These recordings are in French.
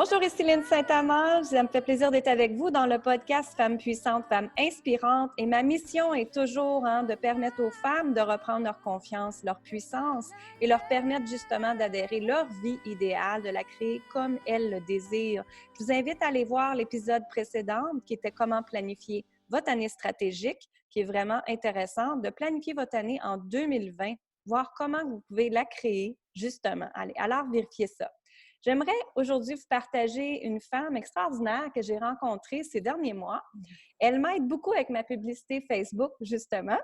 Bonjour, ici Lynne Saint-Amand. Ça me fait plaisir d'être avec vous dans le podcast Femmes puissantes, Femmes inspirantes. Et ma mission est toujours de permettre aux femmes de reprendre leur confiance, leur puissance et leur permettre justement d'adhérer leur vie idéale, de la créer comme elles le désirent. Je vous invite à aller voir l'épisode précédent qui était comment planifier votre année stratégique, qui est vraiment intéressant, de planifier votre année en 2020, voir comment vous pouvez la créer justement. Allez, alors vérifiez ça. J'aimerais aujourd'hui vous partager une femme extraordinaire que j'ai rencontrée ces derniers mois. Elle m'aide beaucoup avec ma publicité Facebook, justement,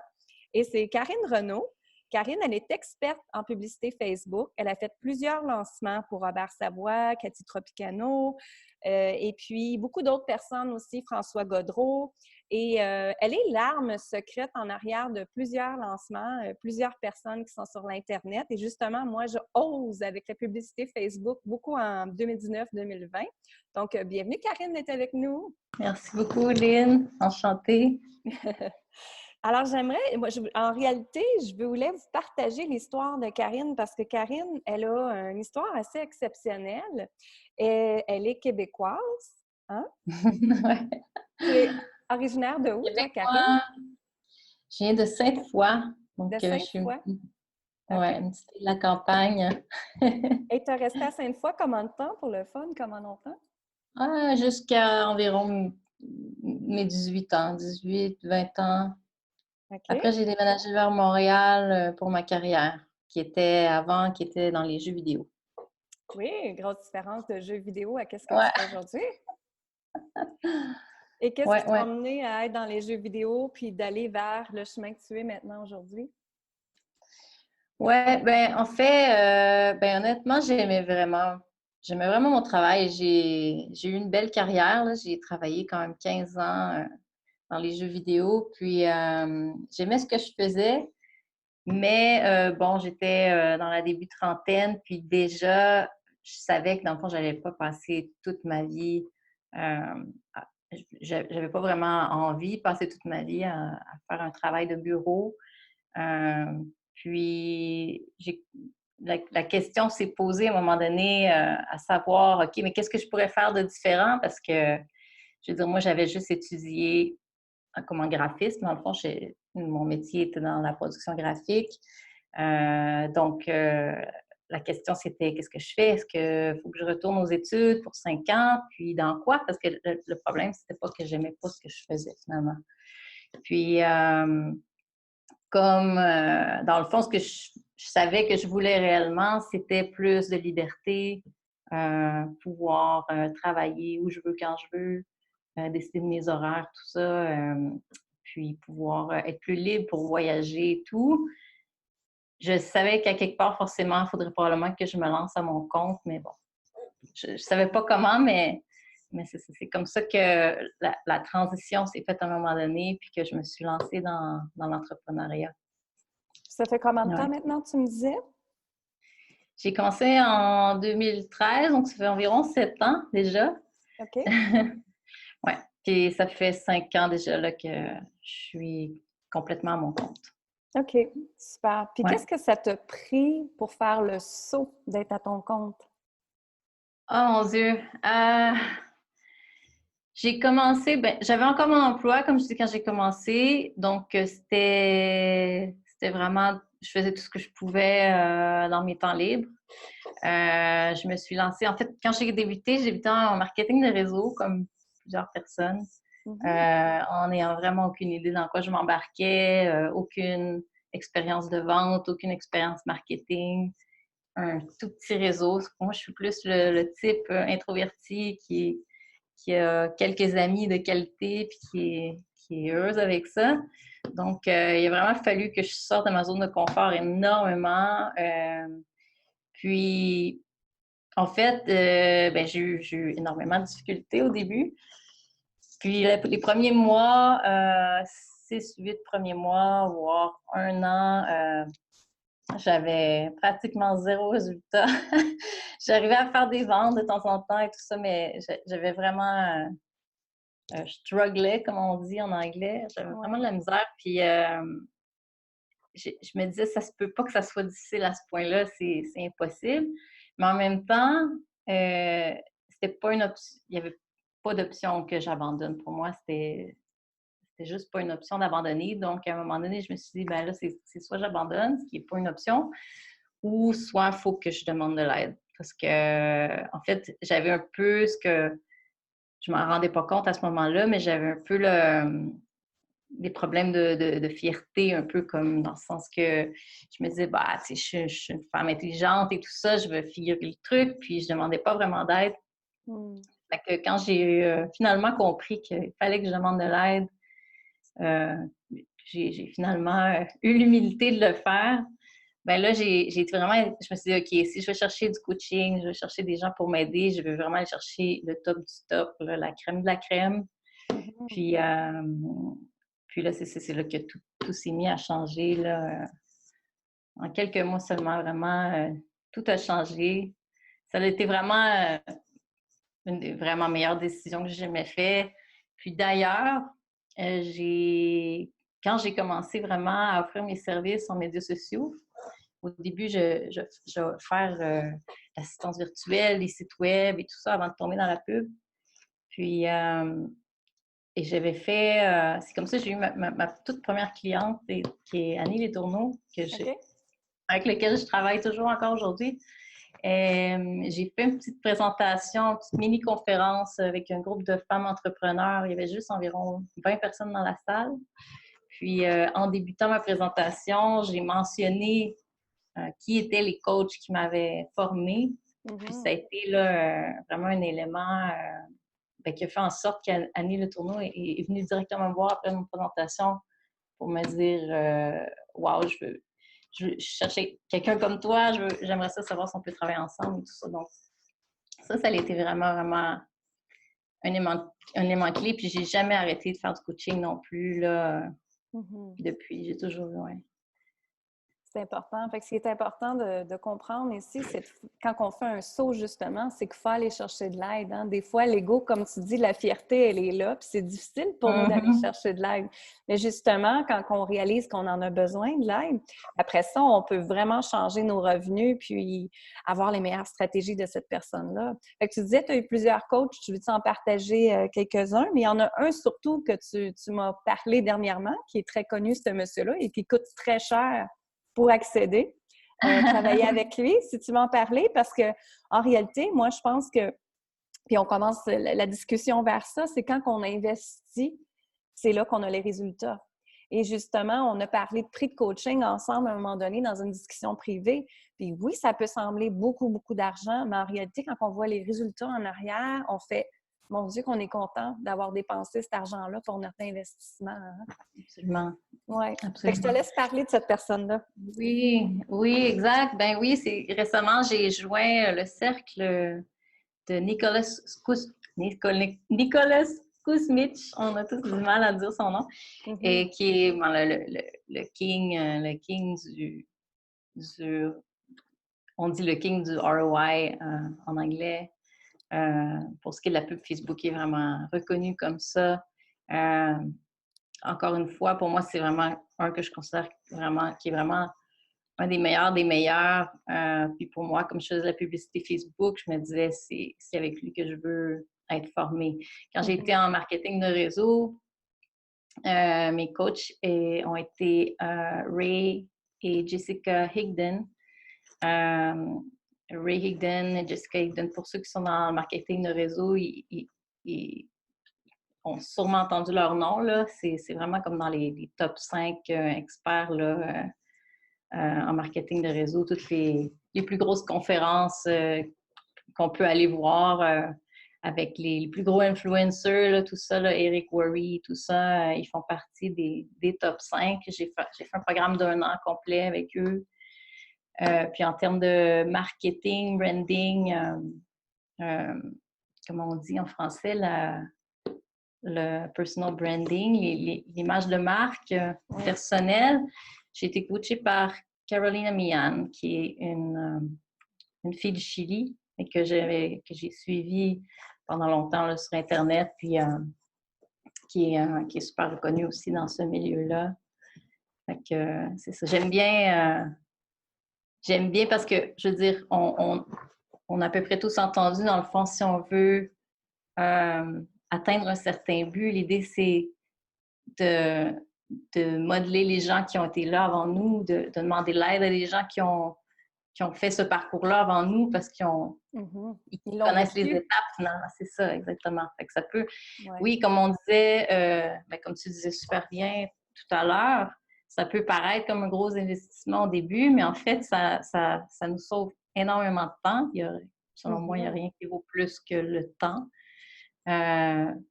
et c'est Karine Renaud. Karine, elle est experte en publicité Facebook. Elle a fait plusieurs lancements pour Robert Savoie, Cathy Tropicano, et puis beaucoup d'autres personnes aussi, François Godreau. Et elle est l'arme secrète en arrière de plusieurs lancements, plusieurs personnes qui sont sur l'Internet. Et justement, moi, je ose avec la publicité Facebook beaucoup en 2019-2020. Donc, bienvenue, Karine, d'être avec nous. Merci beaucoup, Lynne. Enchantée. Alors, en réalité, je voulais vous partager l'histoire de Karine parce que Karine, elle a une histoire assez exceptionnelle. Et elle est québécoise, hein? Ouais. Tu es originaire de où, toi, Karine? Je viens de Sainte-Foy. Donc, De je suis Sainte-Foy? ouais, une petite de la campagne. Et tu es restée à Sainte-Foy combien de temps pour le fun? Comment longtemps? Jusqu'à environ mes 18 ans, 18-20 ans. OK. Après, j'ai déménagé vers Montréal pour ma carrière, qui était dans les jeux vidéo. Oui, grosse différence de jeux vidéo à qu'est-ce que tu Ouais, fais aujourd'hui. Et qu'est-ce qui ouais, t'a ouais. amené à être dans les jeux vidéo puis d'aller vers le chemin que tu es maintenant aujourd'hui? Ouais, ben en fait, honnêtement, j'aimais vraiment mon travail. J'ai eu une belle carrière, là. J'ai travaillé quand même 15 ans dans les jeux vidéo. Puis j'aimais ce que je faisais, mais bon, j'étais dans la début trentaine, puis déjà, je savais que dans le fond, j'allais pas passer toute ma vie. euh, J'avais pas vraiment envie de passer toute ma vie à faire un travail de bureau. Euh, puis, la question s'est posée à un moment donné à savoir, OK, mais qu'est-ce que je pourrais faire de différent? Parce que, je veux dire, moi, j'avais juste étudié comme en graphisme. Dans le fond, mon métier était dans la production graphique. Donc, la question, c'était qu'est-ce que je fais? Est-ce qu'il faut que je retourne aux études pour 5 ans? Puis, dans quoi? Parce que le problème, c'était pas que j'aimais pas ce que je faisais, finalement. Puis, comme, dans le fond, ce que je savais que je voulais réellement, c'était plus de liberté, pouvoir travailler où je veux, quand je veux, décider de mes horaires, tout ça, puis pouvoir être plus libre pour voyager et tout. Je savais qu'à quelque part, forcément, il faudrait probablement que je me lance à mon compte, mais bon, je ne savais pas comment, mais c'est comme ça que la transition s'est faite à un moment donné, puis que je me suis lancée dans l'entrepreneuriat. Ça fait combien de temps Ouais. maintenant, tu me disais? J'ai commencé en 2013, donc ça fait environ 7 ans déjà. OK. Ouais. Puis ça fait 5 ans déjà là, que je suis complètement à mon compte. OK, super. Puis Ouais. qu'est-ce que ça t'a pris pour faire le saut d'être à ton compte? Oh mon Dieu! J'ai commencé, j'avais encore mon emploi, comme je dis, quand j'ai commencé. Donc, c'était vraiment, je faisais tout ce que je pouvais dans mes temps libres. Je me suis lancée, en fait, quand j'ai débuté en marketing de réseau, comme plusieurs personnes, en n'ayant vraiment aucune idée dans quoi je m'embarquais, aucune expérience de vente, aucune expérience marketing, un tout petit réseau. Moi, je suis plus le type introverti qui a quelques amis de qualité puis qui est heureuse avec ça. Donc, il a vraiment fallu que je sorte de ma zone de confort énormément. Puis, en fait, j'ai eu énormément de difficultés au début. Puis, les premiers mois, 6, 8 premiers mois, voire 1 an, j'avais pratiquement zéro résultat. J'arrivais à faire des ventes de temps en temps et tout ça, mais j'avais vraiment je strugglais, comme on dit en anglais. J'avais vraiment de la misère. Puis je me disais, ça se peut pas que ça soit difficile à ce point-là, c'est impossible. Mais en même temps, c'était pas une option. Il n'y avait pas d'option que j'abandonne. Pour moi, c'était juste pas une option d'abandonner. Donc, à un moment donné, je me suis dit, ben là, c'est soit j'abandonne, ce qui n'est pas une option, ou soit il faut que je demande de l'aide. Parce que, en fait, j'avais un peu ce que je m'en rendais pas compte à ce moment-là, mais j'avais un peu des problèmes de fierté, un peu comme dans le sens que je me disais, bah, tu sais, je suis une femme intelligente et tout ça, je veux figurer le truc, puis je demandais pas vraiment d'aide. Fait que quand j'ai finalement compris qu'il fallait que je demande de l'aide, euh, j'ai finalement eu l'humilité de le faire. Ben là, j'ai été vraiment, je me suis dit, OK, si je veux chercher du coaching, je veux chercher des gens pour m'aider, je veux vraiment aller chercher le top du top, là, la crème de la crème. Puis, puis là, c'est là que tout s'est mis à changer. Là, en quelques mois seulement, vraiment, tout a changé. Ça a été vraiment une des vraiment meilleures décisions que j'ai jamais faites. Puis d'ailleurs, quand j'ai commencé vraiment à offrir mes services en médias sociaux, au début, je vais faire l'assistance virtuelle, les sites web et tout ça avant de tomber dans la pub. Puis, et j'avais fait, c'est comme ça que j'ai eu ma toute première cliente qui est Annie Letourneau, avec laquelle je travaille toujours encore aujourd'hui. J'ai fait une petite présentation, une petite mini-conférence avec un groupe de femmes entrepreneurs. Il y avait juste environ 20 personnes dans la salle. Puis, en débutant ma présentation, j'ai mentionné qui étaient les coachs qui m'avaient formée. Puis, ça a été là, vraiment un élément qui a fait en sorte qu'Annie Letourneau est venue directement me voir après mon présentation pour me dire wow, je cherchais quelqu'un comme toi, j'aimerais ça savoir si on peut travailler ensemble et tout ça. Donc, ça a été vraiment, vraiment un élément clé. Puis, j'ai jamais arrêté de faire du coaching non plus. Là. Puis depuis, j'ai toujours, ouais. C'est important. Fait que ce qui est important de comprendre ici, c'est quand on fait un saut, justement, c'est qu'il faut aller chercher de l'aide. Hein? Des fois, l'ego, comme tu dis, la fierté, elle est là, puis c'est difficile pour nous d'aller chercher de l'aide. Mais justement, quand on réalise qu'on en a besoin de l'aide, après ça, on peut vraiment changer nos revenus puis avoir les meilleures stratégies de cette personne-là. Fait que tu disais, tu as eu plusieurs coachs, tu veux-tu en partager quelques-uns? Mais il y en a un surtout que tu m'as parlé dernièrement, qui est très connu, ce monsieur-là, et qui coûte très cher pour accéder, travailler avec lui, si tu m'en parlais, parce que en réalité, moi, je pense que, puis on commence la discussion vers ça, c'est quand on investit, c'est là qu'on a les résultats. Et justement, on a parlé de prix de coaching ensemble à un moment donné dans une discussion privée. Puis oui, ça peut sembler beaucoup, beaucoup d'argent, mais en réalité, quand on voit les résultats en arrière, on fait mon Dieu, qu'on est content d'avoir dépensé cet argent-là pour notre investissement. Hein? Absolument. Oui. Fait que je te laisse parler de cette personne-là. Oui, oui, exact. Ben oui, récemment, j'ai joint le cercle de Nicolas Kuzmich. On a tous du mal à dire son nom. Et qui est le king on dit le king du ROI en anglais. Pour ce qui est de la pub, Facebook est vraiment reconnu comme ça. Encore une fois, pour moi, c'est vraiment un que je considère vraiment, qui est vraiment un des meilleurs des meilleurs. Puis pour moi, comme je faisais de la publicité Facebook, je me disais, c'est avec lui que je veux être formée. Quand j'ai été en marketing de réseau, mes coachs ont été Ray et Jessica Higdon. Ray Higdon et Jessica Higdon, pour ceux qui sont dans le marketing de réseau, ils ont sûrement entendu leur nom. Là. C'est vraiment comme dans les top 5 experts là, en marketing de réseau, toutes les plus grosses conférences qu'on peut aller voir avec les plus gros influencers, là, tout ça, là, Eric Worre, tout ça, ils font partie des top 5. J'ai fait un programme d'1 an complet avec eux. Puis en termes de marketing, branding, comment on dit en français, le personal branding, l'image de marque personnelle, j'ai été coachée par Carolina Millan, qui est une fille du Chili et que j'ai suivie pendant longtemps là, sur Internet, puis qui est super reconnue aussi dans ce milieu-là. Fait que c'est ça. J'aime bien parce que, je veux dire, on a à peu près tous entendu, dans le fond, si on veut atteindre un certain but, l'idée, c'est de, de modeler les gens qui ont été là avant nous, de demander l'aide à des gens qui ont fait ce parcours-là avant nous parce ils Ils l'ont connaissent les vécu. étapes, finalement. C'est ça, exactement. Fait que ça peut, Ouais. oui, comme on disait, comme tu disais super bien tout à l'heure, ça peut paraître comme un gros investissement au début, mais en fait, ça nous sauve énormément de temps. Selon moi, il n'y a rien qui vaut plus que le temps.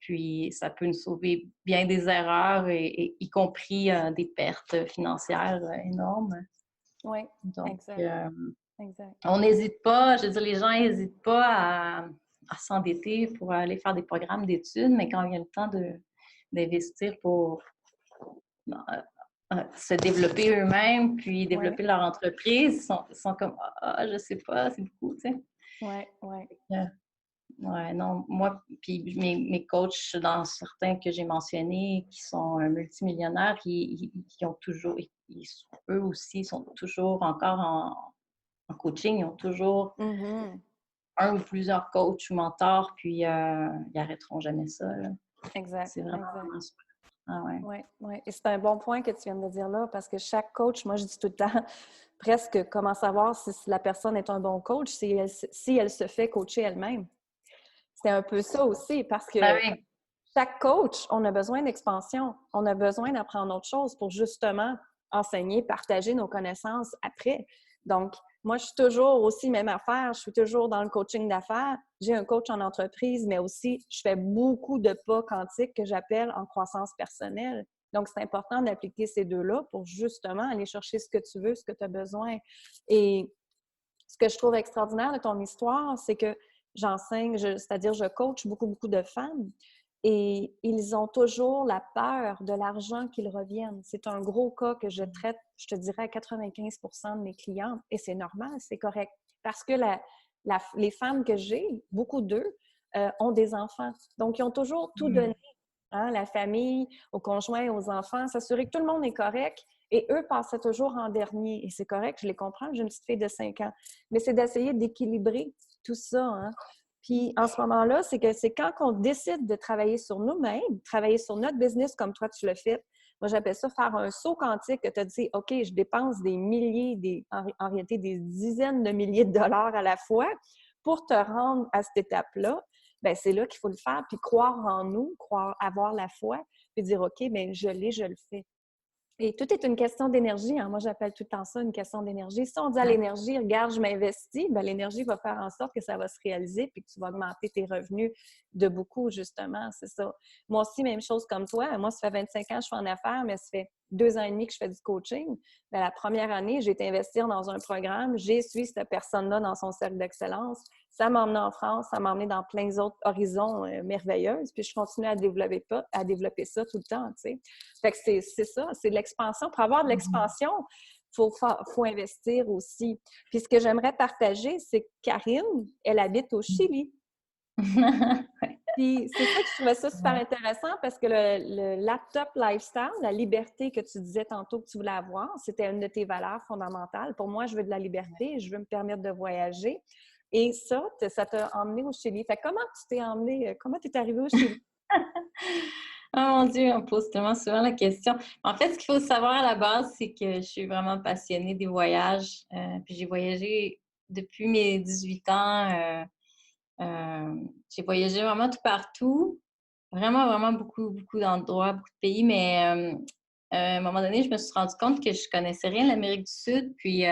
Puis, ça peut nous sauver bien des erreurs, y compris des pertes financières énormes. Oui, Donc, exact, exact. on n'hésite pas, je veux dire, les gens n'hésitent pas à s'endetter pour aller faire des programmes d'études, mais quand vient le temps d'investir pour se développer eux-mêmes, puis développer leur entreprise, ils sont comme « Ah, je sais pas, c'est beaucoup, tu sais. » Oui, oui. Ouais, non, moi, puis mes coachs, dans certains que j'ai mentionnés, qui sont multimillionnaires, ils ont toujours, eux aussi, sont toujours encore en coaching, ils ont toujours un ou plusieurs coachs ou mentors, puis ils n'arrêteront jamais ça, là. Exact, C'est vraiment, exact. vraiment super. Ah ouais. Oui, oui. Et c'est un bon point que tu viens de dire là, parce que chaque coach, moi, je dis tout le temps, presque comment savoir si la personne est un bon coach, si elle se fait coacher elle-même. C'est un peu ça aussi, parce que Ah oui. chaque coach, on a besoin d'expansion. On a besoin d'apprendre autre chose pour justement enseigner, partager nos connaissances après. Donc, moi, je suis toujours aussi même affaire. Je suis toujours dans le coaching d'affaires. J'ai un coach en entreprise, mais aussi, je fais beaucoup de pas quantiques que j'appelle en croissance personnelle. Donc, c'est important d'appliquer ces deux-là pour justement aller chercher ce que tu veux, ce que tu as besoin. Et ce que je trouve extraordinaire de ton histoire, c'est que j'enseigne, c'est-à-dire je coach beaucoup, beaucoup de femmes et ils ont toujours la peur de l'argent qu'ils reviennent. C'est un gros cas que je traite, je te dirais, à 95 de mes clientes et c'est normal, c'est correct. Parce que les femmes que j'ai, beaucoup d'eux, ont des enfants. Donc, ils ont toujours tout donné, hein, la famille, au conjoint, aux enfants, s'assurer que tout le monde est correct. Et eux passaient toujours en dernier. Et c'est correct, je les comprends, j'ai une petite fille de 5 ans. Mais c'est d'essayer d'équilibrer tout ça, hein. Puis en ce moment-là, c'est que c'est quand on décide de travailler sur nous-mêmes, travailler sur notre business comme toi tu le fais. Moi, j'appelle ça faire un saut quantique que tu as dit, OK, je dépense des milliers, en réalité des dizaines de milliers de dollars à la fois pour te rendre à cette étape-là. Bien, c'est là qu'il faut le faire, puis croire en nous, croire, avoir la foi, puis dire, OK, bien, je le fais. Et tout est une question d'énergie, hein. Moi, j'appelle tout le temps ça une question d'énergie. Si on dit à l'énergie, regarde, je m'investis, bien, l'énergie va faire en sorte que ça va se réaliser puis que tu vas augmenter tes revenus de beaucoup, justement. C'est ça. Moi aussi, même chose comme toi. Moi, ça fait 25 ans que je suis en affaires, mais ça fait 2 ans et demi que je fais du coaching. Bien, la première année, j'ai été investir dans un programme. J'ai suivi cette personne-là dans son cercle d'excellence. Ça m'a emmené en France, ça m'a emmené dans plein d'autres horizons merveilleux. Puis je continue à développer ça tout le temps, tu sais. Fait que c'est ça, c'est de l'expansion. Pour avoir de l'expansion, faut investir aussi. Puis ce que j'aimerais partager, c'est que Karine, elle habite au Chili. Puis c'est ça que je trouvais ça super intéressant parce que le laptop lifestyle, la liberté que tu disais tantôt que tu voulais avoir, c'était une de tes valeurs fondamentales. Pour moi, je veux de la liberté, je veux me permettre de voyager. Et ça t'a emmené au Chili. Fait comment tu t'es emmené, comment tu es arrivé au Chili? Oh mon Dieu, on pose tellement souvent la question. En fait, ce qu'il faut savoir à la base, c'est que je suis vraiment passionnée des voyages. Puis j'ai voyagé depuis mes 18 ans. J'ai voyagé vraiment tout partout. Vraiment, vraiment beaucoup, beaucoup d'endroits, beaucoup de pays. Mais à un moment donné, je me suis rendu compte que je connaissais rien de l'Amérique du Sud. Puis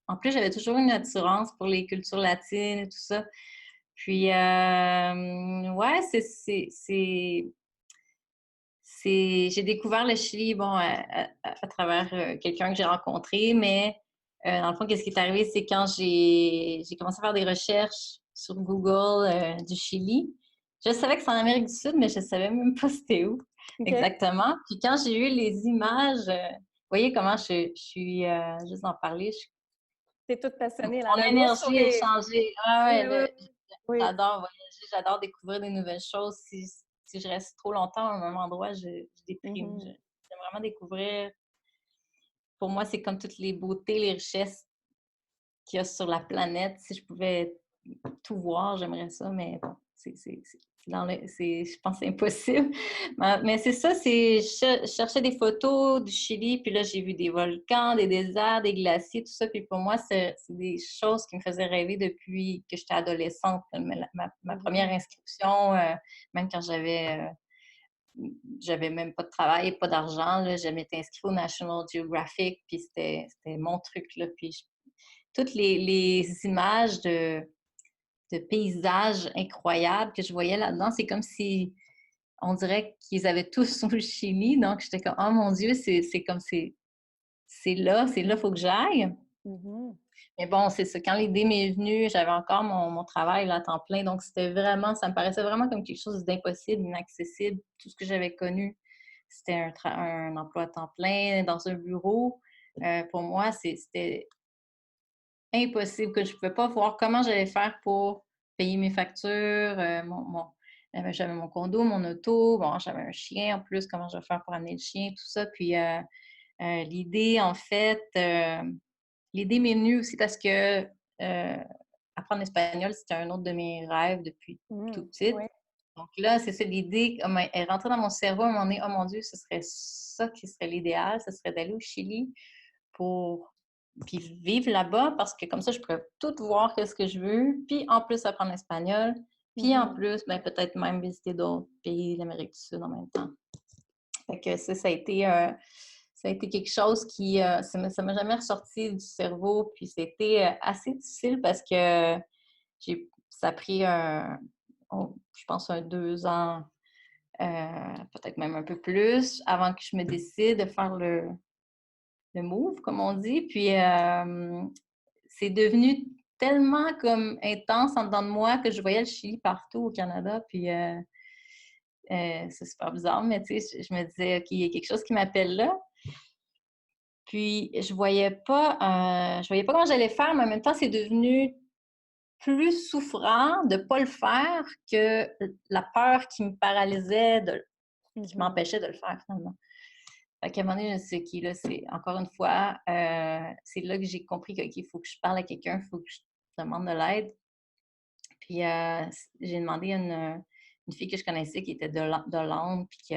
en plus, j'avais toujours une attirance pour les cultures latines et tout ça. Puis ouais, j'ai découvert le Chili, bon, à travers quelqu'un que j'ai rencontré, mais dans le fond, qu'est-ce qui est arrivé, c'est quand j'ai commencé à faire des recherches sur Google du Chili. Je savais que c'est en Amérique du Sud, mais je ne savais même pas c'était où OK. exactement. Puis quand j'ai eu les images, vous voyez comment je suis, juste d'en parler, T'es toute passionnée, là. mon Le gros énergie est sourire. changée. Ah Oui, ouais, oui, oui. j'adore voyager, j'adore découvrir des nouvelles choses. Si je reste trop longtemps à un même endroit, je déprime. Mhm. J'aime vraiment découvrir. Pour moi, c'est comme toutes les beautés, les richesses qu'il y a sur la planète. Si je pouvais tout voir, j'aimerais ça, mais bon, je pense que c'est impossible. Mais c'est ça, je cherchais des photos du Chili, puis là, j'ai vu des volcans, des déserts, des glaciers, tout ça. Puis pour moi, c'est des choses qui me faisaient rêver depuis que j'étais adolescente. Ma première inscription, même quand j'avais même pas de travail, pas d'argent, là, je m'étais inscrite au National Geographic, puis c'était mon truc, là. Puis toutes les images de paysages incroyables que je voyais là-dedans, c'est comme si on dirait qu'ils avaient tous au Chili. Donc, j'étais comme, oh mon Dieu, c'est comme c'est là, il faut que j'aille. Mm-hmm. Mais bon, c'est ça. Quand l'idée m'est venue, j'avais encore mon travail là, à temps plein. Donc, c'était vraiment, ça me paraissait vraiment comme quelque chose d'impossible, inaccessible. Tout ce que j'avais connu, c'était un emploi à temps plein dans un bureau. Pour moi, c'était impossible, que je ne pouvais pas voir comment j'allais faire pour payer mes factures, j'avais mon condo, mon auto, bon, j'avais un chien en plus, comment je vais faire pour amener le chien, tout ça. Puis l'idée, en fait, l'idée m'est venue aussi parce que apprendre l'espagnol, c'était un autre de mes rêves depuis tout petite. Ouais. Donc là, c'est ça, l'idée est rentrée dans mon cerveau à un moment donné, oh mon Dieu, ce serait ça qui serait l'idéal, ce serait d'aller au Chili pour puis vivre là-bas parce que comme ça, je pourrais tout voir ce que je veux, puis en plus apprendre l'espagnol, puis en plus, ben, peut-être même visiter d'autres pays d'Amérique du Sud en même temps. Fait que ça a été quelque chose qui, ça m'a jamais ressorti du cerveau, puis c'était assez difficile parce que ça a pris je pense 2 ans, peut-être même un peu plus, avant que je me décide de faire le move, comme on dit. Puis, c'est devenu tellement comme intense en dedans de moi que je voyais le Chili partout au Canada. Puis, c'est super bizarre, mais tu sais, je me disais, OK, il y a quelque chose qui m'appelle là. Puis, je voyais pas comment j'allais faire, mais en même temps, c'est devenu plus souffrant de ne pas le faire que la peur qui me paralysait, qui m'empêchait de le faire, finalement. Fait qu'à un moment donné, je me suis dit, OK, là, c'est encore une fois, c'est là que j'ai compris qu'il il faut que je parle à quelqu'un, il faut que je demande de l'aide. Puis j'ai demandé à une fille que je connaissais qui était d'Hollande, puis qui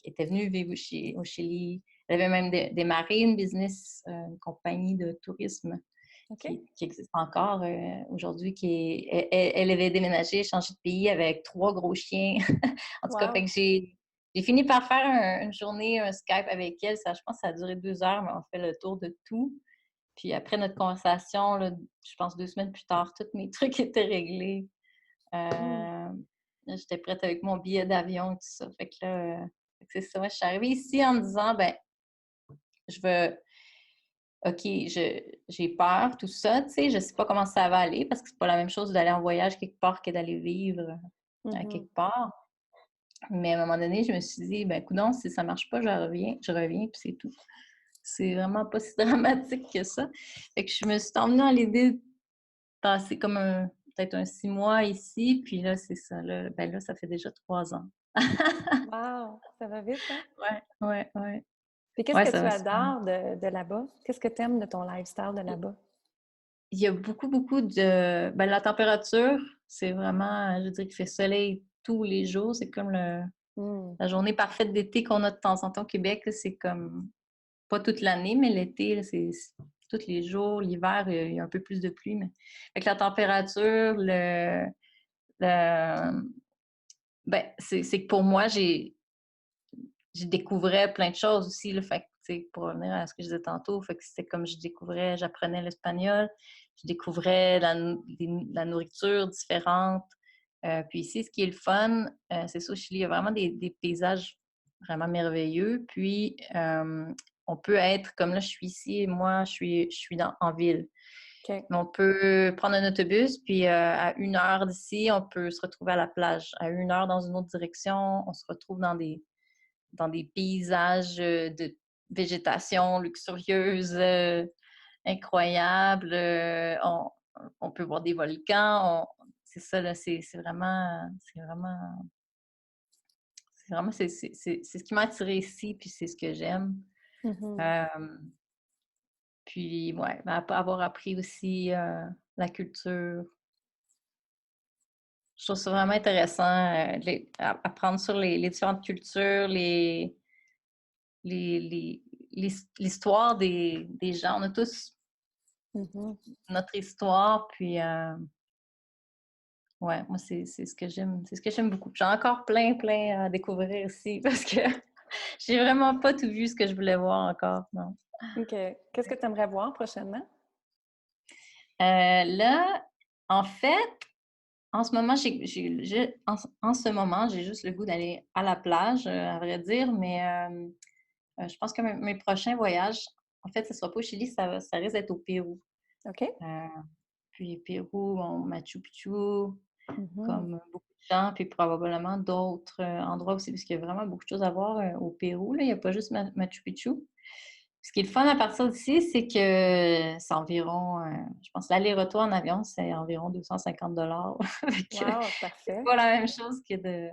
était venue vivre au Chili. Elle avait même démarré une business, une compagnie de tourisme qui existe encore aujourd'hui. Elle avait déménagé, changé de pays avec 3 gros chiens. En tout cas, fait que j'ai fini par faire une journée, un Skype avec elle. Je pense que ça a duré 2 heures, mais on fait le tour de tout. Puis après notre conversation, là, je pense 2 semaines plus tard, tous mes trucs étaient réglés. J'étais prête avec mon billet d'avion et tout ça. Fait que là, c'est ça. Je suis arrivée ici en me disant, ben, je veux. OK, j'ai peur, tout ça, tu sais, je sais pas comment ça va aller parce que c'est pas la même chose d'aller en voyage quelque part que d'aller vivre quelque part. Mais à un moment donné, je me suis dit, ben, coudonc, si ça marche pas, je reviens, puis c'est tout. C'est vraiment pas si dramatique que ça. Fait que je me suis emmenée dans l'idée de passer comme peut-être un 6 mois ici, puis là, c'est ça. Là, ben là, ça fait déjà 3 ans. Wow! Ça va vite, hein? Ouais. Puis qu'est-ce Ouais, que ça tu va super. adores de là-bas? Qu'est-ce que tu aimes de ton lifestyle de là-bas? Il y a beaucoup, beaucoup de... Ben, la température, c'est vraiment, je dirais qu'il fait soleil tous les jours. C'est comme la journée parfaite d'été qu'on a de temps en temps au Québec. C'est comme, pas toute l'année, mais l'été, c'est tous les jours. L'hiver, il y a un peu plus de pluie. Mais... Avec la température, ben, c'est que pour moi, j'ai découvrais plein de choses aussi. Là, fait que, pour revenir à ce que je disais tantôt, fait que c'était comme j'apprenais l'espagnol, je découvrais la nourriture différente. Puis ici, ce qui est le fun, c'est ça, au Chili, il y a vraiment des paysages vraiment merveilleux. Puis, on peut être, comme là, je suis ici, et moi, je suis en ville. OK. Mais on peut prendre un autobus, puis à 1 heure d'ici, on peut se retrouver à la plage. À 1 heure dans une autre direction, on se retrouve dans des paysages de végétation luxurieuse, incroyable. On peut voir des volcans. C'est ça, là, c'est vraiment, c'est ce qui m'a attirée ici, puis c'est ce que j'aime. Puis, ouais, avoir appris aussi la culture, Je trouve ça vraiment intéressant, apprendre sur les différentes cultures, les, les- l'histoire des gens. On a tous Mhm. notre histoire, puis ouais, moi, c'est ce que j'aime. C'est ce que j'aime beaucoup. J'ai encore plein à découvrir ici parce que j'ai vraiment pas tout vu ce que je voulais voir encore, non. OK. Qu'est-ce que tu aimerais voir prochainement? Là, en fait, en ce moment, en ce moment, j'ai juste le goût d'aller à la plage, à vrai dire, mais je pense que mes prochains voyages, en fait, ce ne sera pas au Chili, ça risque d'être au Pérou. OK. Euh, Puis Pérou, bon, Machu Picchu, Mhm. comme beaucoup de gens, puis probablement d'autres endroits aussi, parce qu'il y a vraiment beaucoup de choses à voir au Pérou. Là. Il n'y a pas juste Machu Picchu. Ce qui est le fun à partir d'ici, c'est que c'est environ, je pense, l'aller-retour en avion, c'est environ 250 $. Wow, C'est parfait. pas la même chose que de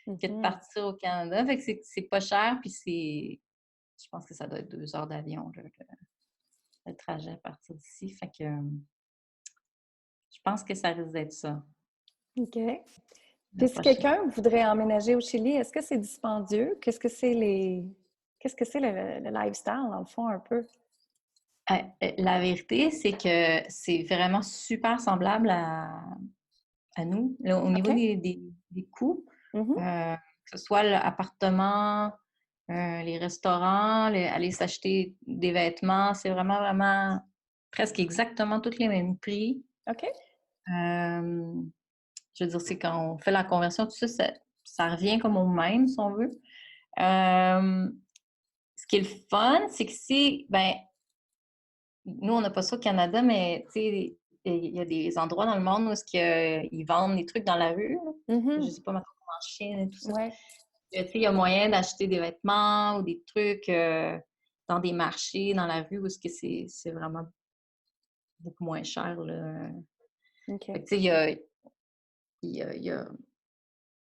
Mhm. partir au Canada. Fait que c'est pas cher, puis je pense que ça doit être 2 heures d'avion, le trajet à partir d'ici. Fait que je pense que ça risque d'être ça, OK. le Puis si prochain. quelqu'un voudrait emménager au Chili, est-ce que c'est dispendieux? Qu'est-ce que c'est le lifestyle, dans le fond, un peu? La vérité, c'est que c'est vraiment super semblable à nous, là, au niveau OK. des coûts, Mhm. que ce soit l'appartement, les restaurants, aller s'acheter des vêtements, c'est vraiment presque exactement tous les mêmes prix. OK. Euh, je veux dire, c'est quand on fait la conversion, tout ça, ça revient comme au même, si on veut. Euh, Ce qui est le fun, c'est que si, ben, nous, on n'a pas ça au Canada, mais tu sais, il y a des endroits dans le monde où ils vendent des trucs dans la rue. Là. Je Mhm. sais pas, maintenant en Chine et tout ça. Ouais. Tu sais, il y a moyen d'acheter des vêtements ou des trucs dans des marchés, dans la rue, où est-ce que c'est vraiment beaucoup moins cher, là. Fait OK. que, tu sais, il y a, il y a-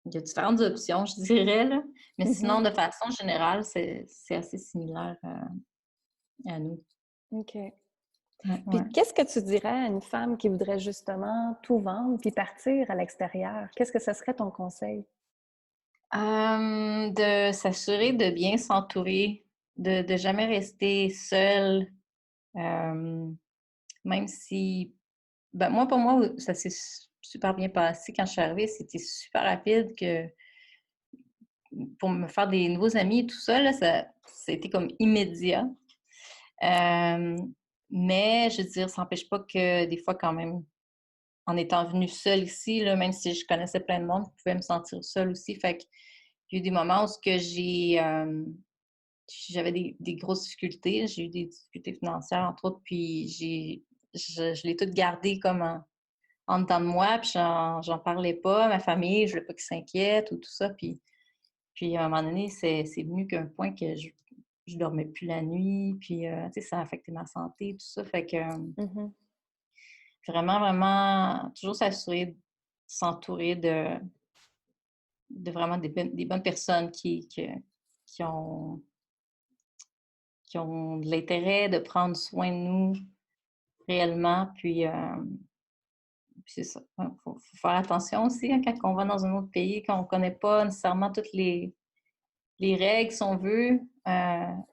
il y a différentes options, je dirais, là. Mais sinon, Mhm. de façon générale, c'est assez similaire à nous. OK. Ouais, Puis ouais. qu'est-ce que tu dirais à une femme qui voudrait justement tout vendre puis partir à l'extérieur? Qu'est-ce que ce serait ton conseil? De s'assurer de bien s'entourer, de jamais rester seule, euh, même si, ben moi, pour moi, ça s'est super bien passé quand je suis arrivée. C'était super rapide que pour me faire des nouveaux amis et tout ça, là, ça a été comme immédiat. Euh, mais je veux dire, ça n'empêche pas que des fois, quand même, en étant venue seule ici, là, même si je connaissais plein de monde, je pouvais me sentir seule aussi. Fait qu'il y a eu des moments où ce que j'avais des grosses difficultés. J'ai eu des difficultés financières, entre autres, puis je l'ai tout gardé comme en dedans de moi, puis j'en parlais pas à ma famille, je voulais pas qu'ils s'inquiètent ou tout ça. Puis à un moment donné, c'est venu qu'un point que je dormais plus la nuit, puis tu sais, ça a affecté ma santé, tout ça. Fait que Mhm. vraiment, toujours s'assurer de s'entourer de vraiment des bonnes personnes qui ont, qui ont de l'intérêt de prendre soin de nous réellement. Puis c'est ça. Il faut faire attention aussi hein, quand on va dans un autre pays, qu'on ne connaît pas nécessairement toutes les règles, si on veut.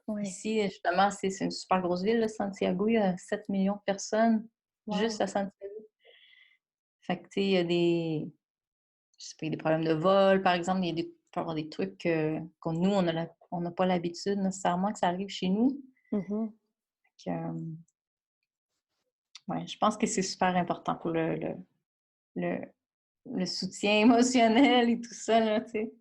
Oui. Ici, justement, c'est une super grosse ville, là, Santiago. Il y a 7 millions de personnes juste Wow. à Santiago. Fait que, tu sais, il y a je sais pas, il y a des problèmes de vol, par exemple. Il peut y avoir des trucs qu'on nous, on n'a pas l'habitude nécessairement que ça arrive chez nous. Mhm. Fait que, ouais, je pense que c'est super important pour le, le soutien émotionnel et tout ça, là, tu sais.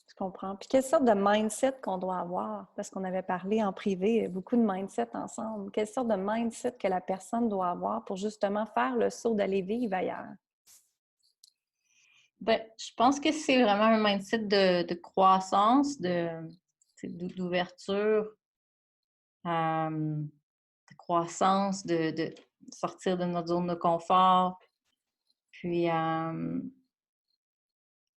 Je comprends. Puis quelle sorte de mindset qu'on doit avoir? Parce qu'on avait parlé en privé, beaucoup de mindset ensemble. Quelle sorte de mindset que la personne doit avoir pour justement faire le saut d'aller vivre ailleurs? Ben, je pense que c'est vraiment un mindset de croissance, d'ouverture, de croissance, de sortir de notre zone de confort. Puis,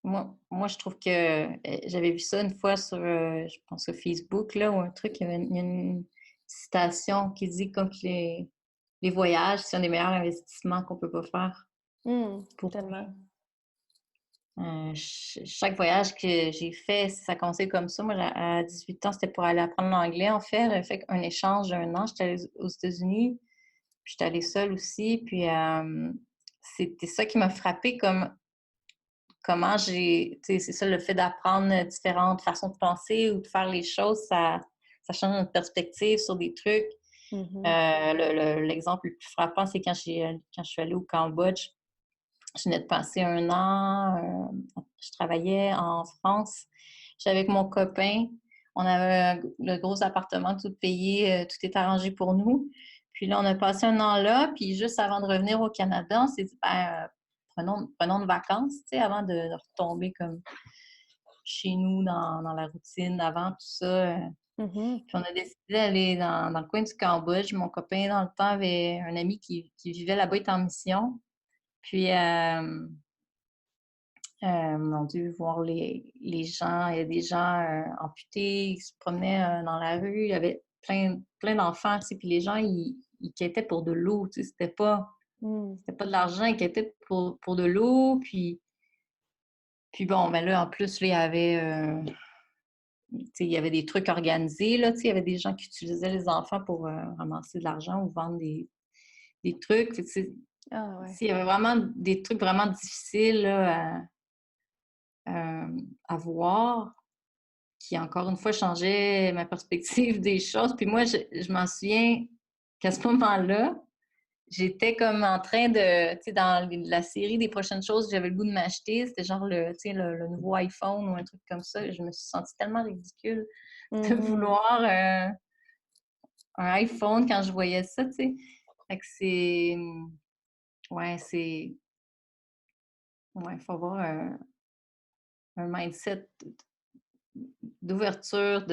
moi, je trouve que j'avais vu ça une fois sur, je pense, sur Facebook, là, ou un truc, il y a une citation qui dit comme que les voyages, c'est un des meilleurs investissements qu'on peut pas faire pour Tellement. Chaque voyage que j'ai fait, ça commençait comme ça. Moi, à 18 ans, c'était pour aller apprendre l'anglais, en fait. J'avais fait un échange d'un an. J'étais allée aux États-Unis, puis j'étais allée seule aussi. Puis c'était ça qui m'a frappée, comme comment j'ai... Tu sais, c'est ça, le fait d'apprendre différentes façons de penser ou de faire les choses, ça change notre perspective sur des trucs. Mhm. L'exemple le plus frappant, c'est quand je suis allée au Cambodge. Je venais de passer un an, je travaillais en France. J'étais avec mon copain. On avait le gros appartement tout payé, tout est arrangé pour nous. Puis là, on a passé un an là, puis juste avant de revenir au Canada, on s'est dit, ben, prenons de vacances, tu sais, avant de retomber comme chez nous dans la routine avant, tout ça. Mhm. Puis on a décidé d'aller dans le coin du Cambodge. Mon copain, dans le temps, avait un ami qui vivait là-bas, il était en mission. Puis, mon Dieu, voir les gens, il y a des gens amputés, qui se promenaient dans la rue, il y avait plein d'enfants, tu sais, puis les gens, ils quêtaient pour de l'eau, tu sais, Mm. c'était pas de l'argent, ils quêtaient pour de l'eau, puis bon, mais là, en plus, là, tu sais, il y avait des trucs organisés, là, tu sais, il y avait des gens qui utilisaient les enfants pour ramasser de l'argent ou vendre des trucs, tu sais, Ah ouais. il y avait vraiment des trucs vraiment difficiles, là, à voir, qui, encore une fois, changeait ma perspective des choses. Puis moi, je m'en souviens qu'à ce moment-là, j'étais comme en train de, tu sais, dans la série des prochaines choses que j'avais le goût de m'acheter, c'était genre tu sais, le nouveau iPhone ou un truc comme ça. Je me suis sentie tellement ridicule de Mhm. vouloir un iPhone quand je voyais ça, tu sais. Fait que c'est, ouais, il faut avoir un mindset d'ouverture,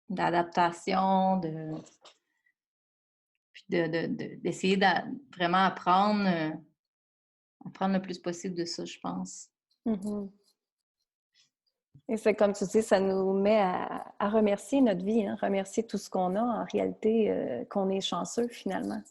d'adaptation, puis d'essayer vraiment apprendre le plus possible de ça, je pense. Mhm. Et c'est comme tu dis, ça nous met à remercier notre vie, hein, remercier tout ce qu'on a en réalité, qu'on est chanceux finalement.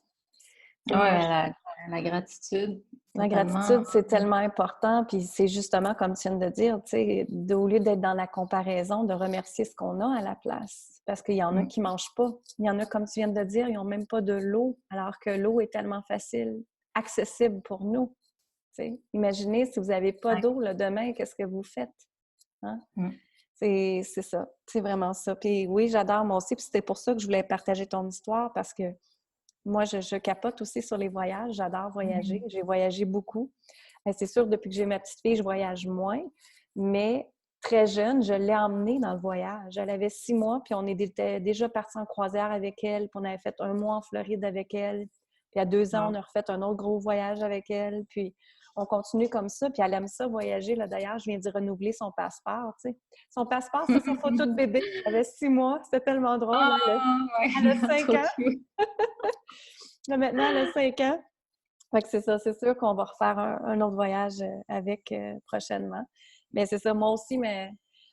Ouais, C'est moi, la gratitude, la totalement. gratitude, c'est tellement important, puis c'est justement comme tu viens de dire, tu sais, au lieu d'être dans la comparaison, de remercier ce qu'on a à la place. Parce qu'il y en a Mm. qui mangent pas. Il y en a, comme tu viens de dire, ils n'ont même pas de l'eau, alors que l'eau est tellement facile, accessible pour nous. Tu sais. Imaginez si vous n'avez pas Ouais. d'eau le demain, qu'est-ce que vous faites? Hein? Mm. C'est ça, c'est vraiment ça. Puis oui, j'adore moi aussi, puis c'était pour ça que je voulais partager ton histoire, parce que moi, je capote aussi sur les voyages. J'adore voyager. Mm. J'ai voyagé beaucoup. C'est sûr, depuis que j'ai ma petite fille, je voyage moins. Mais très jeune, je l'ai emmenée dans le voyage. Elle avait 6 mois, puis on était déjà partis en croisière avec elle, puis on avait fait un mois en Floride avec elle. Puis à 2 ans, on Wow. a refait un autre gros voyage avec elle. Puis on continue comme ça. Puis elle aime ça, voyager. Là, d'ailleurs, je viens d'y renouveler son passeport. Tu sais. Son passeport, c'est sa photo de bébé. Elle avait 6 mois. C'était tellement drôle. Là. Ah, Elle a ouais, 5 trop ans. cute. Là, maintenant, elle a 5 ans. Fait que c'est ça, c'est sûr qu'on va refaire un autre voyage avec prochainement. Mais c'est ça, moi aussi,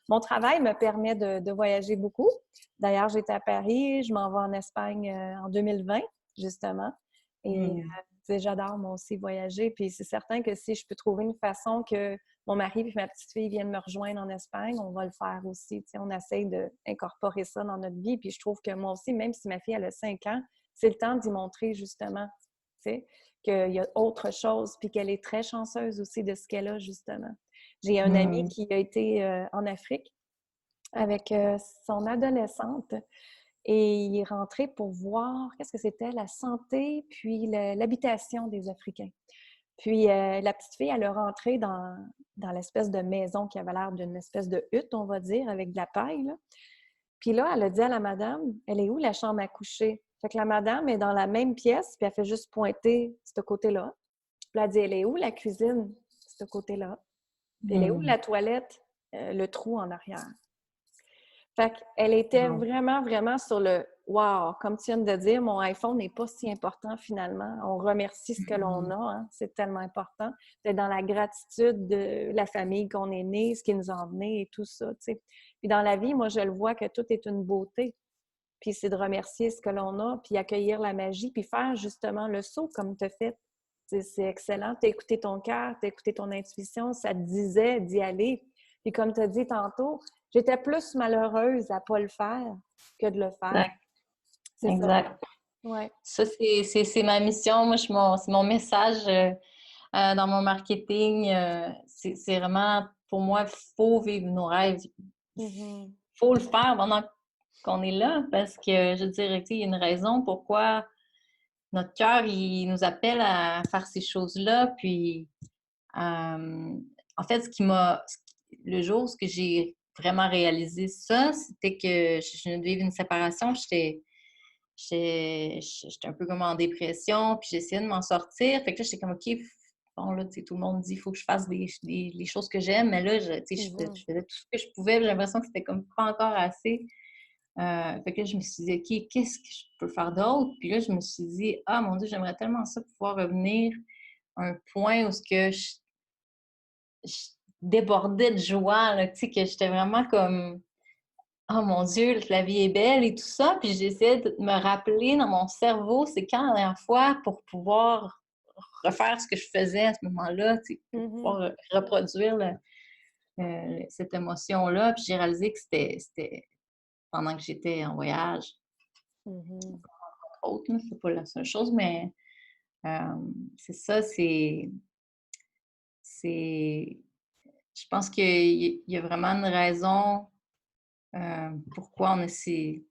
mon travail me permet de voyager beaucoup. D'ailleurs, j'étais à Paris, je m'en vais en Espagne en 2020, justement. Et Mm. tu sais, j'adore moi aussi voyager. Puis c'est certain que si je peux trouver une façon que mon mari et ma petite fille viennent me rejoindre en Espagne, on va le faire aussi. Tu sais, on essaye d'incorporer ça dans notre vie. Puis je trouve que moi aussi, même si ma fille elle a 5 ans, c'est le temps d'y montrer justement, tu sais, qu'il y a autre chose, puis qu'elle est très chanceuse aussi de ce qu'elle a, justement. J'ai un ami Mm. qui a été en Afrique avec son adolescente et il est rentré pour voir, qu'est-ce que c'était, la santé puis l'habitation des Africains. Puis la petite fille, elle est rentrée dans l'espèce de maison qui avait l'air d'une espèce de hutte, on va dire, avec de la paille, là. Puis là, elle a dit à la madame, elle est où la chambre à coucher? Fait que la madame est dans la même pièce, puis elle fait juste pointer ce côté-là. Puis elle dit, elle est où la cuisine? Ce côté-là. Puis elle est où Mm. la toilette? Le trou en arrière. Fait qu'elle était Wow. vraiment, vraiment sur le wow, comme tu viens de dire, mon iPhone n'est pas si important finalement. On remercie ce que l'on Mm. a, hein? C'est tellement important. D'être dans la gratitude de la famille qu'on est né, ce qui nous a emmenés et tout ça, tu sais. Puis dans la vie, moi, je le vois que tout est une beauté. Puis c'est de remercier ce que l'on a, puis accueillir la magie, puis faire justement le saut comme tu as fait. Tu C'est excellent. Tu as écouté ton cœur, tu as écouté ton intuition, ça te disait d'y aller. Puis comme tu as dit tantôt, j'étais plus malheureuse à ne pas le faire que de le faire. Exact. C'est ça. Exact. Ouais. Ça, c'est ma mission. Moi, c'est mon message dans mon marketing. C'est vraiment, pour moi, il faut vivre nos rêves. Il faut le faire pendant qu'on est là parce que, je dirais, il y a une raison pourquoi notre cœur, il nous appelle à faire ces choses-là. Puis, en fait, le jour où j'ai vraiment réalisé ça, c'était que je venais de vivre une séparation. J'étais un peu comme en dépression, puis j'essayais de m'en sortir. Fait que là, j'étais comme, OK, bon, là, tu sais, tout le monde dit, il faut que je fasse les choses que j'aime, mais là, tu sais, je faisais tout ce que je pouvais, j'ai l'impression que c'était comme pas encore assez. Fait que là, je me suis dit, OK, qu'est-ce que je peux faire d'autre? Puis là, je me suis dit, ah, mon Dieu, j'aimerais tellement ça pouvoir revenir à un point où je débordais de joie, là, tu sais, que j'étais vraiment comme, oh mon Dieu, la vie est belle et tout ça. Puis j'essayais de me rappeler dans mon cerveau, c'est quand la dernière fois pour pouvoir refaire ce que je faisais à ce moment-là, tu sais, pour pouvoir reproduire cette émotion-là. Puis j'ai réalisé que c'était pendant que j'étais en voyage. Autre, c'est pas la seule chose, mais c'est ça, je pense qu'il y a vraiment une raison pourquoi on a ces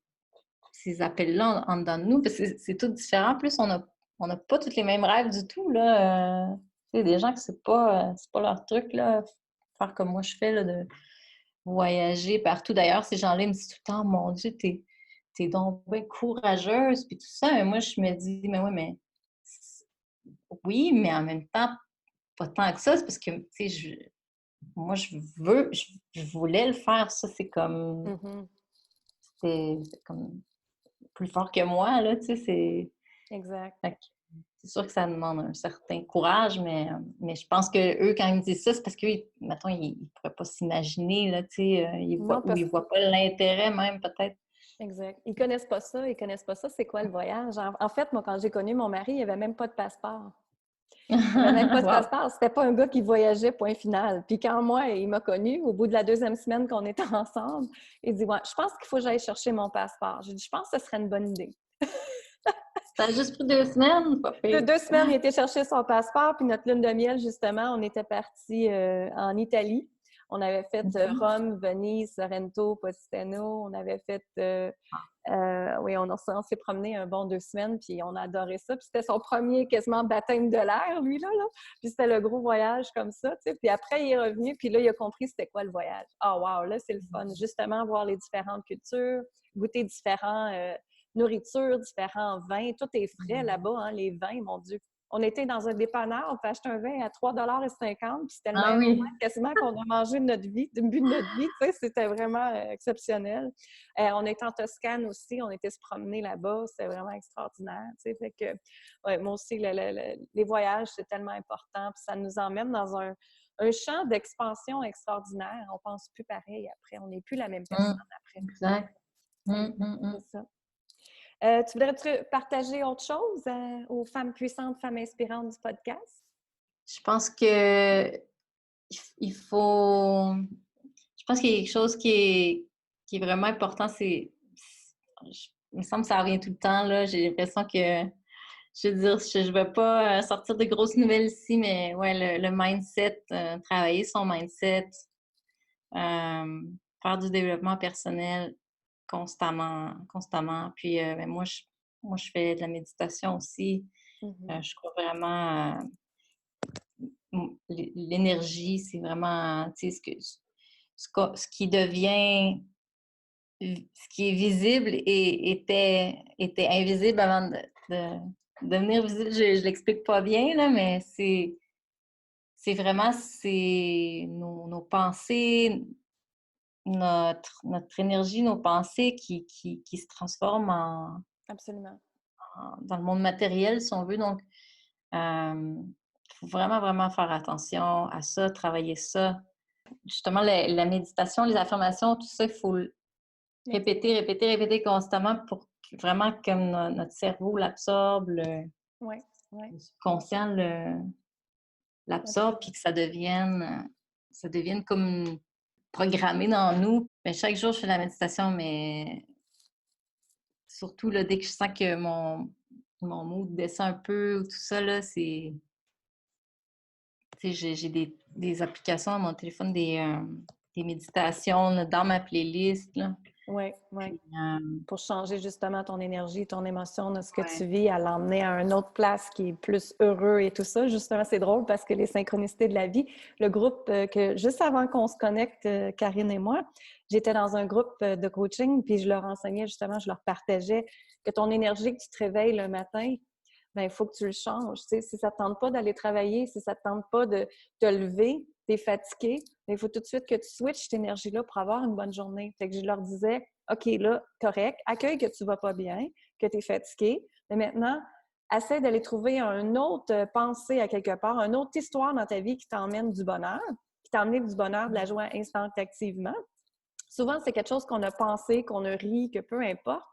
appels-là en dedans de nous, parce que c'est tout différent. En plus, on n'a pas tous les mêmes rêves du tout, là. Tu sais, des gens que c'est pas leur truc, là, faire comme moi je fais, là, de voyager partout. D'ailleurs, ces gens-là ils me disent tout le temps, mon Dieu, t'es donc bien courageuse, puis tout ça. Mais moi, je me dis, mais oui, mais oui, mais en même temps, pas tant que ça. C'est parce que, tu sais, moi, je voulais le faire. Ça, c'est comme, c'est comme plus fort que moi, là, tu sais, c'est... Exact. C'est sûr que ça demande un certain courage, mais je pense qu'eux, quand ils me disent ça, c'est parce qu'eux, mettons, ils ne pourraient pas s'imaginer, là, tu sais, ils voient pas l'intérêt même, peut-être. Exact. Ils connaissent pas ça, c'est quoi le voyage? En fait, moi, quand j'ai connu mon mari, il n'y avait même pas de passeport. Il n'y avait même pas de Wow. passeport. C'était pas un gars qui voyageait, point final. Puis quand moi, il m'a connu, au bout de la 2e semaine qu'on était ensemble, il dit, ouais, je pense qu'il faut que j'aille chercher mon passeport. J'ai dit, je pense que ce serait une bonne idée. Ça a juste pris 2 semaines, pas pire. 2 semaines, il était chercher son passeport, puis notre lune de miel, justement, on était partis en Italie. On avait fait Rome, Venise, Sorrento, Positano. On avait fait... oui, on s'est promené un bon 2 semaines, puis on a adoré ça. Puis c'était son premier quasiment baptême de l'air, lui, là. Puis c'était le gros voyage comme ça, tu sais. Puis après, il est revenu, puis là, il a compris c'était quoi le voyage. Ah, wow, là, c'est le fun. Justement, voir les différentes cultures, goûter différentes nourritures, différents vins. Tout est frais là-bas, hein, les vins, mon Dieu. On était dans un dépanneur, on peut acheter un vin à 3,50 $, puis c'était le même vin quasiment qu'on a mangé de notre vie, du but de notre vie, tu sais, c'était vraiment exceptionnel. On était en Toscane aussi, on était se promener là-bas, c'était vraiment extraordinaire, tu sais, fait que, ouais, moi aussi, les voyages, c'est tellement important, puis ça nous emmène dans un champ d'expansion extraordinaire, on pense plus pareil après, on n'est plus la même personne après. Exact. C'est ça. Tu voudrais partager autre chose aux femmes puissantes, femmes inspirantes du podcast? Je pense que il faut... Je pense qu'il y a quelque chose qui est vraiment important, il me semble que ça revient tout le temps, là. J'ai l'impression que, je veux dire, je ne vais pas sortir de grosses nouvelles ici, mais ouais, le mindset, travailler son mindset, faire du développement personnel constamment. Puis, ben, moi, je fais de la méditation aussi. Je crois vraiment l'énergie, c'est vraiment, tu sais, ce qui devient, ce qui est visible était invisible avant de devenir visible. Je l'explique pas bien, là, mais c'est vraiment nos pensées, notre énergie, nos pensées qui se transforment Absolument. dans le monde matériel, si on veut. Donc, il faut vraiment, vraiment faire attention à ça, travailler ça. Justement, la méditation, les affirmations, tout ça, il faut le répéter constamment pour vraiment que notre cerveau l'absorbe, Oui. Ouais. le subconscient l'absorbe, puis que ça devienne comme programmé dans nous. Ben, chaque jour, je fais la méditation, mais surtout là, dès que je sens que mon mood descend un peu ou tout ça, là, j'ai des applications à mon téléphone, des méditations là, dans ma playlist. Là. Oui, oui. Puis, Pour changer justement ton énergie, ton émotion, de ce que tu ouais. vis, à l'emmener à une autre place qui est plus heureux et tout ça. Justement, c'est drôle parce que les synchronicités de la vie, le groupe que juste avant qu'on se connecte, Karine et moi, j'étais dans un groupe de coaching, puis je leur enseignais justement, je leur partageais que ton énergie, que tu te réveilles le matin, ben il faut que tu le changes. Tu sais, si ça ne te tente pas d'aller travailler, si ça ne te tente pas de te lever, tu es fatigué, il faut tout de suite que tu switches cette énergie-là pour avoir une bonne journée. Fait que je leur disais, OK, là, correct, accueille que tu ne vas pas bien, que tu es fatigué, mais maintenant, essaie d'aller trouver une autre pensée à quelque part, une autre histoire dans ta vie qui t'emmène du bonheur, qui t'emmène du bonheur, de la joie instinctivement. Souvent, c'est quelque chose qu'on a pensé, qu'on a ri, que peu importe.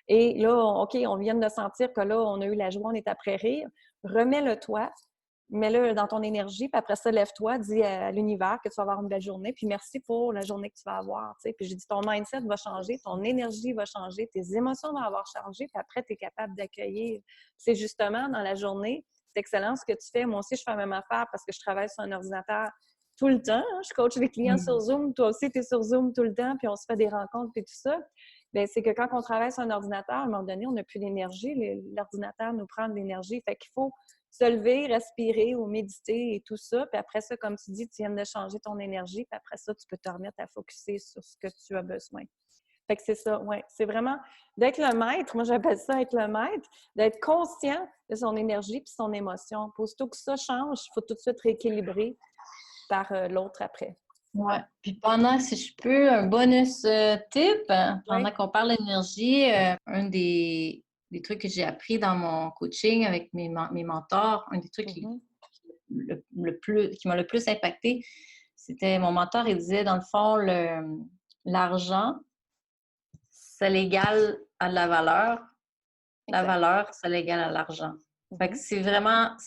Et là, OK, on vient de sentir que là, on a eu la joie, on est après rire. Remets-le toi, mets-le dans ton énergie, puis après ça, lève-toi, dis à l'univers que tu vas avoir une belle journée, puis merci pour la journée que tu vas avoir. Tu sais. Puis j'ai dit, ton mindset va changer, ton énergie va changer, tes émotions vont avoir changé, puis après, tu es capable d'accueillir. C'est justement dans la journée, c'est excellent ce que tu fais. Moi aussi, je fais la même affaire parce que je travaille sur un ordinateur tout le temps. Hein. Je coach les clients sur Zoom. Toi aussi, tu es sur Zoom tout le temps, puis on se fait des rencontres et tout ça. Bien, c'est que quand on travaille sur un ordinateur, à un moment donné, on n'a plus d'énergie. L'ordinateur nous prend de l'énergie. Fait qu'il faut se lever, respirer ou méditer et tout ça. Puis après ça, comme tu dis, tu viens de changer ton énergie. Puis après ça, tu peux te remettre à focusser sur ce que tu as besoin. Fait que c'est ça, oui. C'est vraiment d'être le maître. Moi, j'appelle ça être le maître, d'être conscient de son énergie puis son émotion. Puis aussitôt que ça change, il faut tout de suite rééquilibrer par l'autre après. Ouais. Puis pendant, si je peux, un bonus tip, Oui. pendant qu'on parle d'énergie, un des trucs que j'ai appris dans mon coaching avec mes mentors, un des trucs qui m'a le plus impacté, c'était mon mentor, il disait, dans le fond, l'argent, ça l'égale à la valeur. La valeur, ça l'égale à l'argent. Fait que c'est vraiment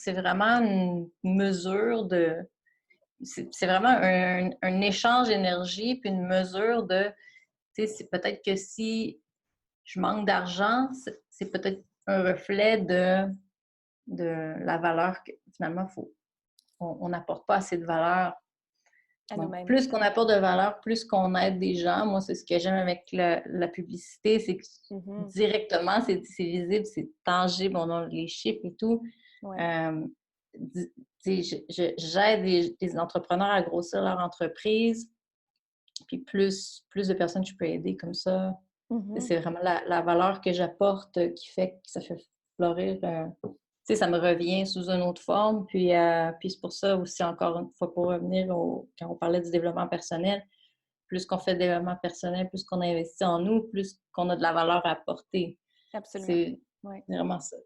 une mesure de c'est vraiment un échange d'énergie, puis une mesure de, tu sais, c'est peut-être que si je manque d'argent, c'est peut-être un reflet de la valeur que finalement, on n'apporte pas assez de valeur. À Donc, nous-mêmes. plus qu'on apporte de valeur, plus qu'on aide des gens. Moi, c'est ce que j'aime avec la publicité, c'est que directement, c'est visible, c'est tangible, on a les chiffres et tout. Ouais. J'aide des entrepreneurs à grossir leur entreprise, puis plus de personnes que je peux aider comme ça. C'est vraiment la valeur que j'apporte qui fait que ça fait fleurir. Ça me revient sous une autre forme. Puis c'est pour ça aussi, encore une fois, pour revenir quand on parlait du développement personnel, plus qu'on fait de développement personnel, plus qu'on investit en nous, plus qu'on a de la valeur à apporter. Absolument. C'est vraiment ça.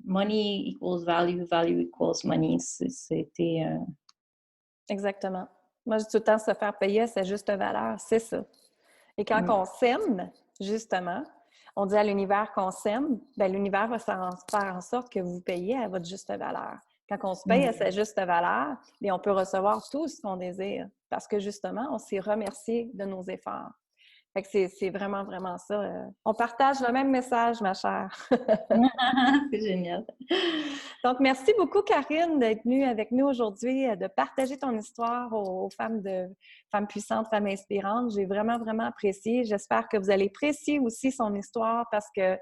Money equals value, value equals money. C'était... Exactement. Moi, je dis tout le temps, se faire payer à sa juste valeur, c'est ça. Et quand on s'aime, justement, on dit à l'univers qu'on s'aime, bien, l'univers va faire en sorte que vous payez à votre juste valeur. Quand on se paye à sa juste valeur, bien, on peut recevoir tout ce qu'on désire parce que, justement, on s'est remercié de nos efforts. Fait que c'est vraiment, vraiment ça. On partage le même message, ma chère. C'est génial. Donc, merci beaucoup, Karine, d'être venue avec nous aujourd'hui, de partager ton histoire aux femmes puissantes, femmes inspirantes. J'ai vraiment, vraiment apprécié. J'espère que vous allez apprécier aussi son histoire parce que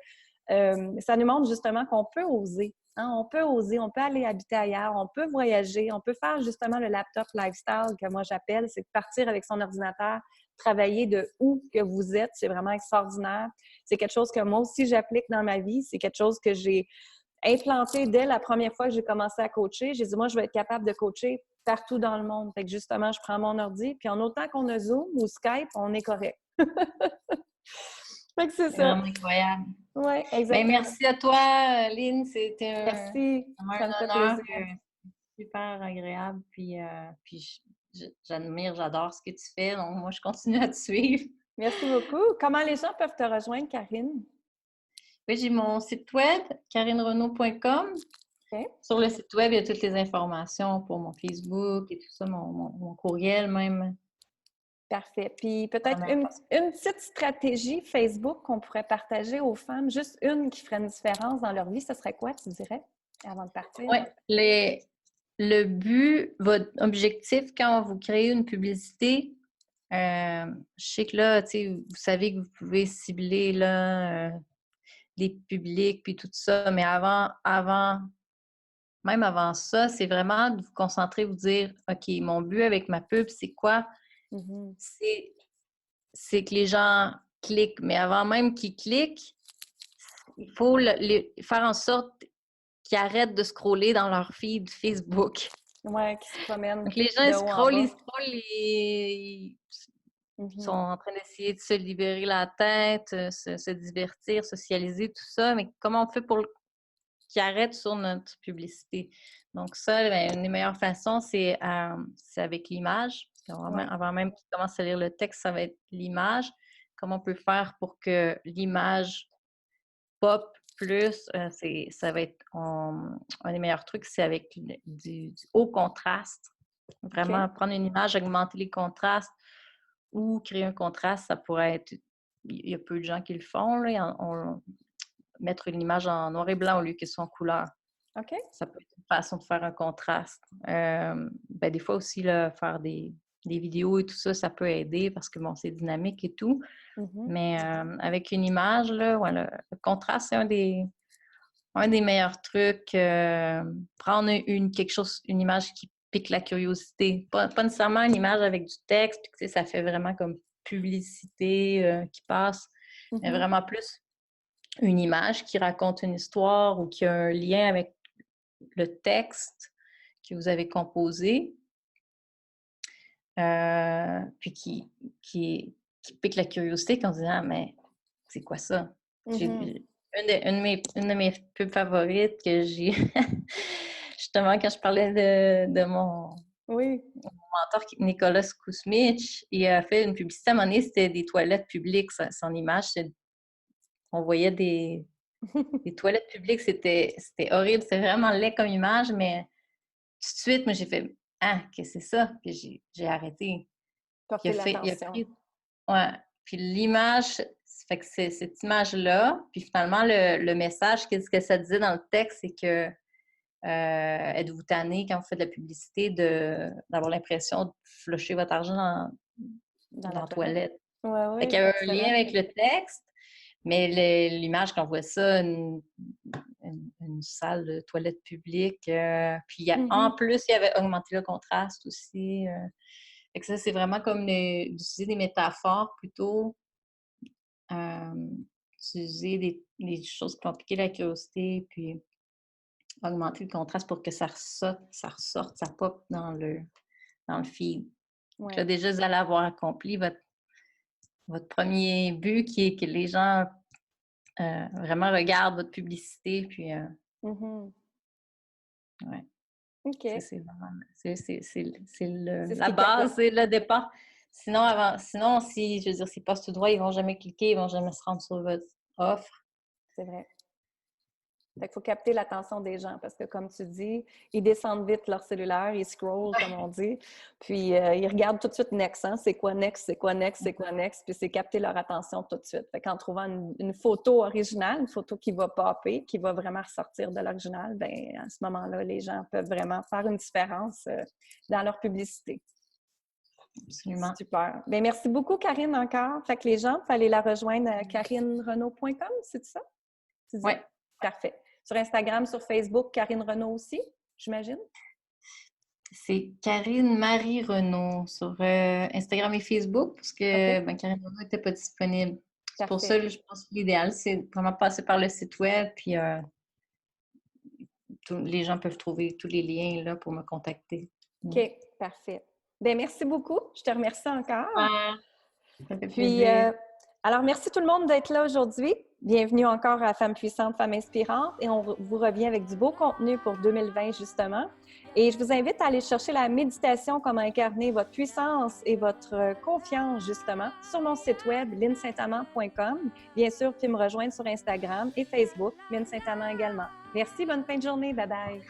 ça nous montre justement qu'on peut oser. Hein? On peut oser, on peut aller habiter ailleurs, on peut voyager, on peut faire justement le laptop lifestyle que moi j'appelle, c'est de partir avec son ordinateur, travailler de où que vous êtes. C'est vraiment extraordinaire. C'est quelque chose que moi aussi j'applique dans ma vie. C'est quelque chose que j'ai implanté dès la première fois que j'ai commencé à coacher. J'ai dit, moi, je vais être capable de coacher partout dans le monde. Fait que justement, je prends mon ordi, puis en autant qu'on a Zoom ou Skype, on est correct. Fait que c'est ça. Vraiment incroyable. Oui, Ben, exactement. merci à toi, Lynn. C'était Merci. Ça me un fait honneur. plaisir. Super agréable. Puis j'admire, j'adore ce que tu fais. Donc, moi, je continue à te suivre. Merci beaucoup. Comment les gens peuvent te rejoindre, Karine? Oui, j'ai mon site web, karinerenaud.com. OK. Sur le site web, il y a toutes les informations pour mon Facebook et tout ça, mon courriel même. Parfait. Puis peut-être Vraiment. une petite stratégie Facebook qu'on pourrait partager aux femmes, juste une qui ferait une différence dans leur vie, ce serait quoi, tu dirais, avant de partir? Oui, le but, votre objectif quand vous créez une publicité, je sais que là, tu sais, vous savez que vous pouvez cibler là, des publics puis tout ça, mais même avant ça, c'est vraiment de vous concentrer, vous dire, OK, mon but avec ma pub, c'est quoi? Mhm. C'est que les gens cliquent, mais avant même qu'ils cliquent, il faut faire en sorte qu'ils arrêtent de scroller dans leur feed Facebook. Ouais, qui se promènent Donc, les gens, de haut en bas. ils scrollent, ils sont Mhm. en train d'essayer de se libérer la tête, se divertir, socialiser, tout ça. Mais comment on fait pour qu'ils arrêtent sur notre publicité? Donc, ça, ben, une des meilleures façons, c'est avec l'image. Ouais. Avant même qu'ils commencent à lire le texte, ça va être l'image. Comment on peut faire pour que l'image pop plus, ça va être un des meilleurs trucs, c'est avec du haut contraste. Vraiment, OK. prendre une image, augmenter les contrastes ou créer un contraste, ça pourrait être. Il y a peu de gens qui le font, là, mettre une image en noir et blanc au lieu qu'elle soit en couleur. OK. Ça peut être une façon de faire un contraste. Ben, des fois aussi, là, faire des vidéos et tout ça, ça peut aider parce que bon, c'est dynamique et tout. Mhm. Mais avec une image, là, voilà, le contraste, c'est un des meilleurs trucs. Prendre une image qui pique la curiosité. Pas nécessairement une image avec du texte, puis, tu sais, ça fait vraiment comme publicité qui passe, mais Mhm. vraiment plus une image qui raconte une histoire ou qui a un lien avec le texte que vous avez composé, puis qui pique la curiosité quand on dit: «Ah, mais c'est quoi ça?» J'ai Mhm. une de mes pubs favorites que j'ai justement quand je parlais de mon Oui. mentor Nicolas Kousmich, il a fait une publicité à un moment donné, c'était des toilettes publiques, son image, on voyait des toilettes publiques, c'était horrible, c'était vraiment laid comme image, mais tout de suite, moi j'ai fait: «Ah, qu'est-ce que c'est ça?» Puis j'ai arrêté. Puis Porter il a l'attention. pris ouais, puis l'image, fait que c'est cette image-là, puis finalement le message, qu'est-ce que ça disait dans le texte, c'est que êtes-vous tanné quand vous faites de la publicité d'avoir l'impression de flusher votre argent Dans dans la la toilette? toilette? Oui, Fait oui, qu'il y avait un lien excellent. avec le texte, mais l'image quand on voit ça, une salle de toilette publique, puis en Mhm. plus, il y avait augmenté le contraste aussi. Fait que ça, c'est vraiment comme d'utiliser des métaphores plutôt, utiliser des choses qui vont piquer la curiosité, puis augmenter le contraste pour que ça ressorte, ça pop dans le feed. Donc là, Ouais. déjà, vous allez avoir accompli votre premier but qui est que les gens vraiment regardent votre publicité, puis Mhm. ouais, ça, OK. c'est vraiment C'est ce la qui capte. base, c'est le départ. Sinon, si, je veux dire, s'ils passent tout droit, ils vont jamais cliquer, ils vont jamais se rendre sur votre offre. C'est vrai. Fait qu'il faut capter l'attention des gens parce que, comme tu dis, ils descendent vite leur cellulaire, ils scrollent, comme on dit, puis ils regardent tout de suite next, hein? C'est quoi next? C'est quoi next? C'est quoi next? Puis c'est capter leur attention tout de suite. Fait qu'en trouvant une photo originale, une photo qui va popper, qui va vraiment ressortir de l'original, bien, à ce moment-là, les gens peuvent vraiment faire une différence dans leur publicité. Absolument. Super. Bien, merci beaucoup, Karine, encore. Fait que les gens, il fallait la rejoindre à karinerenaud.com, c'est ça? Tu dis? Ouais. Parfait. Sur Instagram, sur Facebook, Karine Renaud aussi, j'imagine? C'est Karine Marie Renaud sur Instagram et Facebook parce que OK, ben, Karine Renaud n'était pas disponible. C'est pour ça parfait. que je pense que l'idéal, c'est vraiment passer par le site web, puis les gens peuvent trouver tous les liens là, pour me contacter. OK, parfait. Bien, merci beaucoup. Je te remercie encore. Super, ça fait Puis, plaisir. Alors, merci tout le monde d'être là aujourd'hui. Bienvenue encore à Femmes puissantes, Femmes inspirantes. Et on vous revient avec du beau contenu pour 2020, justement. Et je vous invite à aller chercher la méditation, comment incarner votre puissance et votre confiance, justement, sur mon site web, lynsaintamant.com. Bien sûr, vous pouvez me rejoindre sur Instagram et Facebook, Lynne Saint-Amand également. Merci, bonne fin de journée. Bye bye.